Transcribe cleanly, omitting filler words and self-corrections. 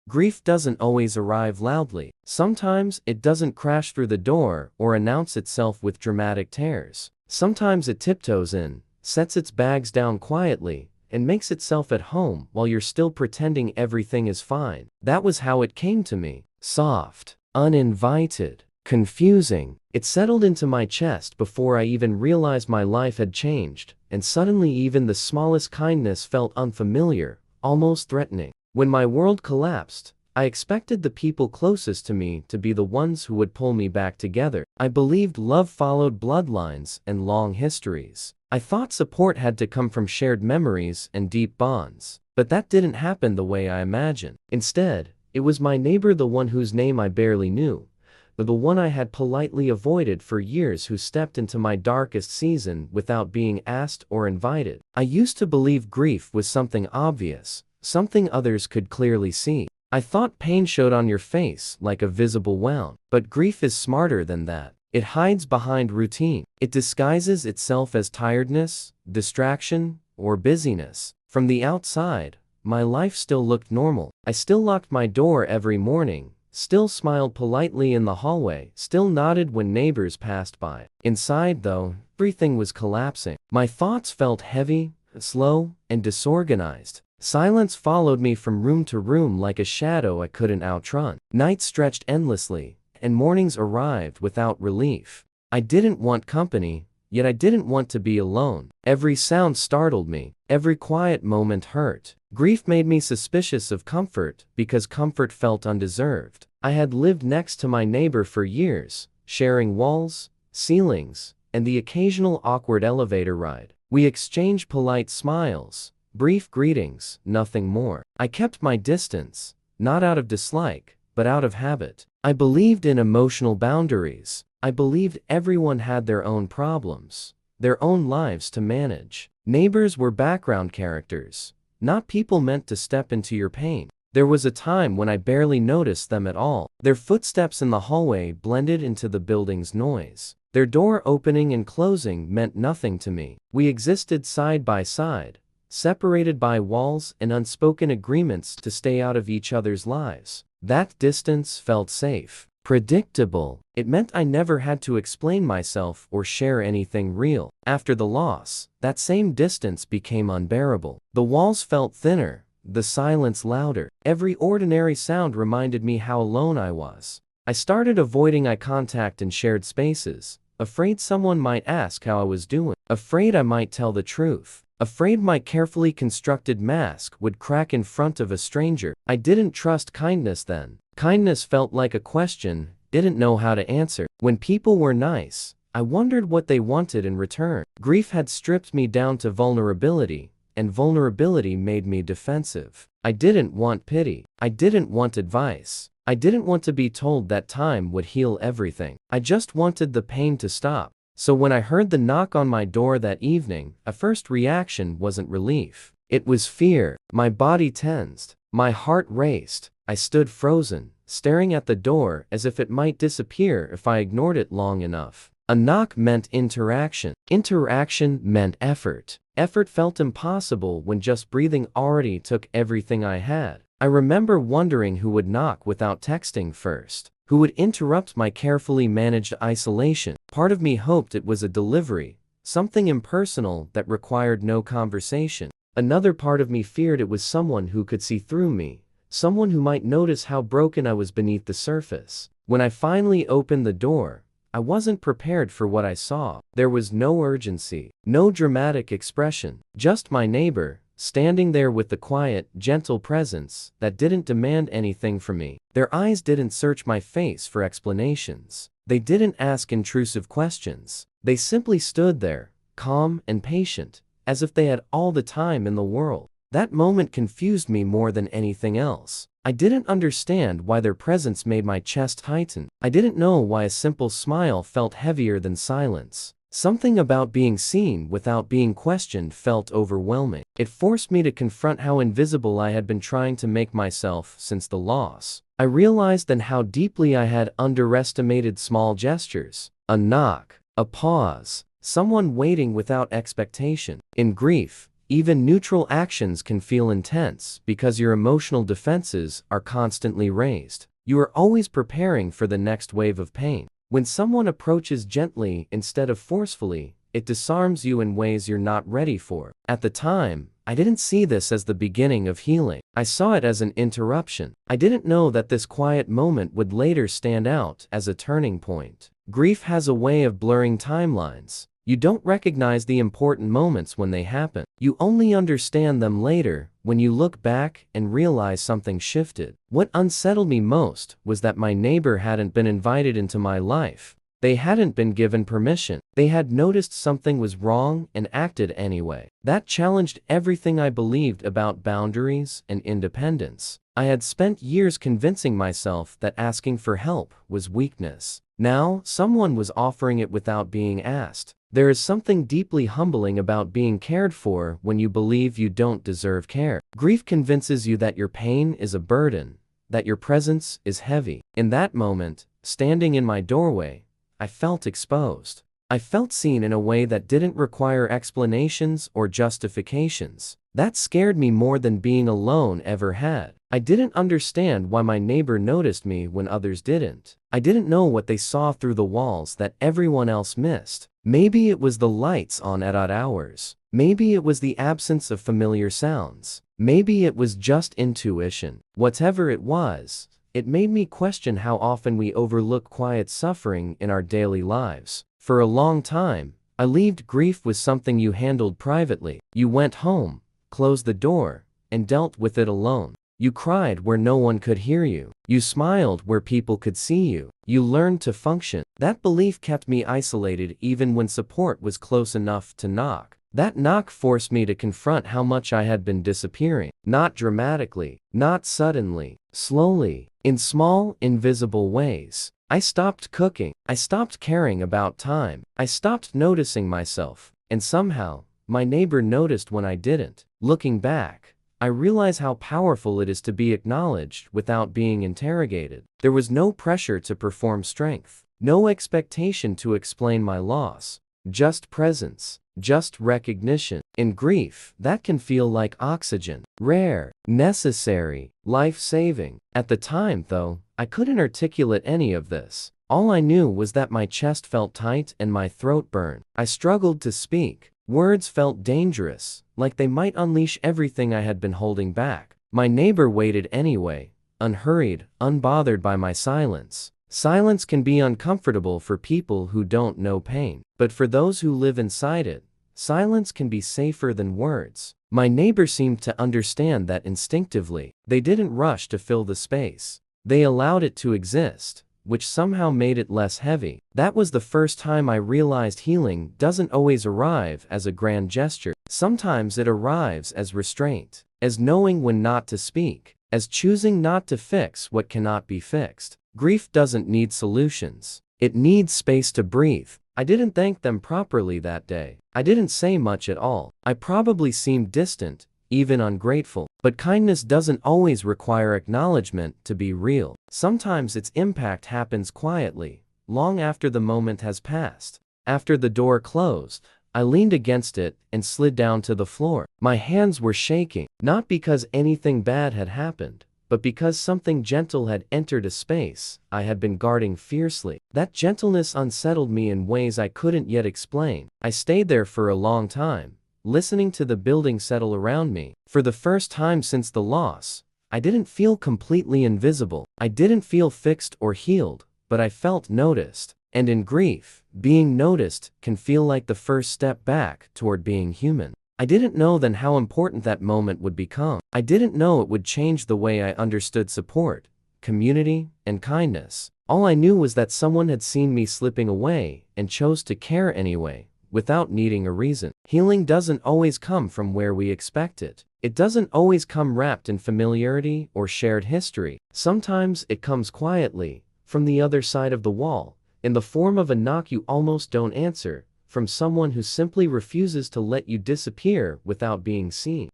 Grief doesn't always arrive loudly. Sometimes it doesn't crash through the door or announce itself with dramatic tears. Sometimes it tiptoes in, sets its bags down quietly, and makes itself at home while you're still pretending everything is fine. That was how it came to me. Soft, uninvited, confusing. It settled into my chest before I even realized my life had changed, and suddenly even the smallest kindness felt unfamiliar, almost threatening. When my world collapsed, I expected the people closest to me to be the ones who would pull me back together. I believed love followed bloodlines and long histories. I thought support had to come from shared memories and deep bonds. But that didn't happen the way I imagined. Instead, it was my neighbor, the one whose name I barely knew, but the one I had politely avoided for years, who stepped into my darkest season without being asked or invited. I used to believe grief was something obvious, something others could clearly see. I thought pain showed on your face like a visible wound. But grief is smarter than that. It hides behind routine. It disguises itself as tiredness, distraction, or busyness. From the outside, my life still looked normal. I still locked my door every morning, still smiled politely in the hallway, still nodded when neighbors passed by. Inside, though, everything was collapsing. My thoughts felt heavy, slow, and disorganized. Silence followed me from room to room like a shadow I couldn't outrun. Nights stretched endlessly, and mornings arrived without relief. I didn't want company, yet I didn't want to be alone. Every sound startled me. Every quiet moment hurt. Grief made me suspicious of comfort because comfort felt undeserved. I had lived next to my neighbor for years, sharing walls, ceilings, and the occasional awkward elevator ride. We exchanged polite smiles, brief greetings, nothing more. I kept my distance, not out of dislike, but out of habit. I believed in emotional boundaries. I believed everyone had their own problems, their own lives to manage. Neighbors were background characters, not people meant to step into your pain. There was a time when I barely noticed them at all. Their footsteps in the hallway blended into the building's noise. Their door opening and closing meant nothing to me. We existed side by side, separated by walls and unspoken agreements to stay out of each other's lives. That distance felt safe, predictable. It meant I never had to explain myself or share anything real. After the loss, that same distance became unbearable. The walls felt thinner, the silence louder. Every ordinary sound reminded me how alone I was. I started avoiding eye contact in shared spaces, afraid someone might ask how I was doing, afraid I might tell the truth. Afraid my carefully constructed mask would crack in front of a stranger. I didn't trust kindness then. Kindness felt like a question, didn't know how to answer. When people were nice, I wondered what they wanted in return. Grief had stripped me down to vulnerability, and vulnerability made me defensive. I didn't want pity. I didn't want advice. I didn't want to be told that time would heal everything. I just wanted the pain to stop. So when I heard the knock on my door that evening, a first reaction wasn't relief. It was fear. My body tensed. My heart raced. I stood frozen, staring at the door as if it might disappear if I ignored it long enough. A knock meant interaction. Interaction meant effort. Effort felt impossible when just breathing already took everything I had. I remember wondering who would knock without texting first. Who would interrupt my carefully managed isolation? Part of me hoped it was a delivery, something impersonal that required no conversation. Another part of me feared it was someone who could see through me, someone who might notice how broken I was beneath the surface. When I finally opened the door, I wasn't prepared for what I saw. There was no urgency, no dramatic expression, just my neighbor, standing there with the quiet, gentle presence that didn't demand anything from me. Their eyes didn't search my face for explanations. They didn't ask intrusive questions. They simply stood there, calm and patient, as if they had all the time in the world. That moment confused me more than anything else. I didn't understand why their presence made my chest tighten. I didn't know why a simple smile felt heavier than silence. Something about being seen without being questioned felt overwhelming. It forced me to confront how invisible I had been trying to make myself since the loss. I realized then how deeply I had underestimated small gestures. A knock, a pause, someone waiting without expectation. In grief, Even neutral actions can feel intense because your emotional defenses are constantly raised. You are always preparing for the next wave of pain. When someone approaches gently instead of forcefully, it disarms you in ways you're not ready for. At the time, I didn't see this as the beginning of healing. I saw it as an interruption. I didn't know that this quiet moment would later stand out as a turning point. Grief has a way of blurring timelines. You don't recognize the important moments when they happen. You only understand them later, when you look back and realize something shifted. What unsettled me most was that my neighbor hadn't been invited into my life. They hadn't been given permission. They had noticed something was wrong and acted anyway. That challenged everything I believed about boundaries and independence. I had spent years convincing myself that asking for help was weakness. Now, someone was offering it without being asked. There is something deeply humbling about being cared for when you believe you don't deserve care. Grief convinces you that your pain is a burden, that your presence is heavy. In that moment, standing in my doorway, I felt exposed. I felt seen in a way that didn't require explanations or justifications. That scared me more than being alone ever had. I didn't understand why my neighbor noticed me when others didn't. I didn't know what they saw through the walls that everyone else missed. Maybe it was the lights on at odd hours. Maybe it was the absence of familiar sounds. Maybe it was just intuition. Whatever it was, it made me question how often we overlook quiet suffering in our daily lives. For a long time, I believed grief was something you handled privately. You went home, closed the door, and dealt with it alone. You cried where no one could hear you. You smiled where people could see you. You learned to function. That belief kept me isolated even when support was close enough to knock. That knock forced me to confront how much I had been disappearing. Not dramatically, not suddenly, slowly, in small, invisible ways. I stopped cooking. I stopped caring about time. I stopped noticing myself. And somehow, my neighbor noticed when I didn't. Looking back, I realize how powerful it is to be acknowledged without being interrogated. There was no pressure to perform strength, no expectation to explain my loss, just presence, just recognition. In grief, that can feel like oxygen, rare, necessary, life-saving. At the time, though, I couldn't articulate any of this. All I knew was that my chest felt tight and my throat burned. I struggled to speak. Words felt dangerous, like they might unleash everything I had been holding back. My neighbor waited anyway, unhurried, unbothered by my silence. Silence can be uncomfortable for people who don't know pain, but for those who live inside it, silence can be safer than words. My neighbor seemed to understand that instinctively. They didn't rush to fill the space. They allowed it to exist, which somehow made it less heavy. That was the first time I realized healing doesn't always arrive as a grand gesture. Sometimes it arrives as restraint, as knowing when not to speak, as choosing not to fix what cannot be fixed. Grief doesn't need solutions. It needs space to breathe. I didn't thank them properly that day. I didn't say much at all. I probably seemed distant, even ungrateful. But kindness doesn't always require acknowledgement to be real. Sometimes its impact happens quietly, long after the moment has passed. After the door closed, I leaned against it and slid down to the floor. My hands were shaking, not because anything bad had happened, but because something gentle had entered a space I had been guarding fiercely. That gentleness unsettled me in ways I couldn't yet explain. I stayed there for a long time, listening to the building settle around me. For the first time since the loss, I didn't feel completely invisible. I didn't feel fixed or healed, but I felt noticed. And in grief, being noticed can feel like the first step back toward being human. I didn't know then how important that moment would become. I didn't know it would change the way I understood support, community, and kindness. All I knew was that someone had seen me slipping away and chose to care anyway, without needing a reason. Healing doesn't always come from where we expect it. It doesn't always come wrapped in familiarity or shared history. Sometimes it comes quietly, from the other side of the wall, in the form of a knock you almost don't answer, from someone who simply refuses to let you disappear without being seen.